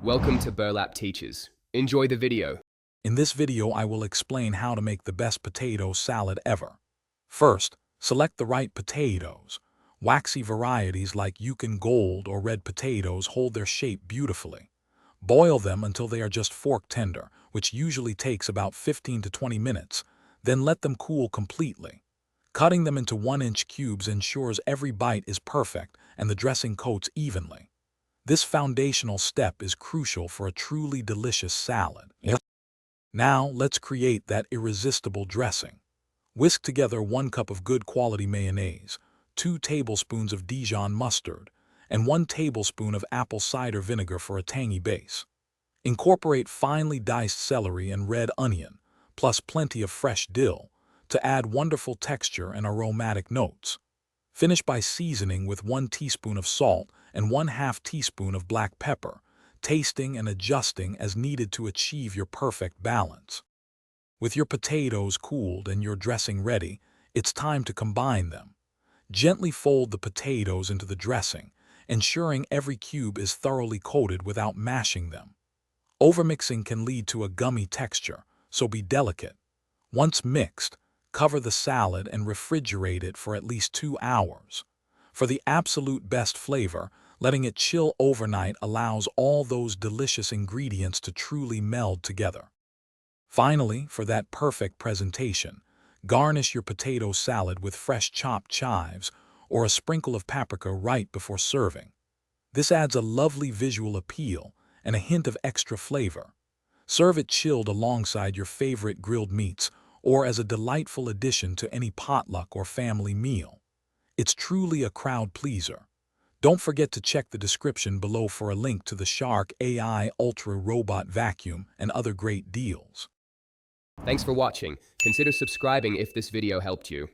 Welcome to Burlap Teachers. Enjoy the video. In this video, I will explain how to make the best potato salad ever. First, select the right potatoes. Waxy varieties like Yukon Gold or red potatoes hold their shape beautifully. Boil them until they are just fork tender, which usually takes about 15 to 20 minutes. Then let them cool completely. Cutting them into 1-inch cubes ensures every bite is perfect and the dressing coats evenly. This foundational step is crucial for a truly delicious salad. Now, let's create that irresistible dressing. Whisk together 1 cup of good quality mayonnaise, 2 tablespoons of Dijon mustard, and 1 tablespoon of apple cider vinegar for a tangy base. Incorporate finely diced celery and red onion, plus plenty of fresh dill, to add wonderful texture and aromatic notes. Finish by seasoning with 1 teaspoon of salt and 1/2 teaspoon of black pepper, tasting and adjusting as needed to achieve your perfect balance. With your potatoes cooled and your dressing ready, it's time to combine them. Gently fold the potatoes into the dressing, ensuring every cube is thoroughly coated without mashing them. Overmixing can lead to a gummy texture, so be delicate. Once mixed, cover the salad and refrigerate it for at least 2 hours. For the absolute best flavor, letting it chill overnight allows all those delicious ingredients to truly meld together. Finally, for that perfect presentation, garnish your potato salad with fresh chopped chives or a sprinkle of paprika right before serving. This adds a lovely visual appeal and a hint of extra flavor. Serve it chilled alongside your favorite grilled meats or as a delightful addition to any potluck or family meal. It's truly a crowd pleaser. Don't forget to check the description below for a link to the Shark AI Ultra Robot Vacuum and other great deals. Thanks for watching. Consider subscribing if this video helped you.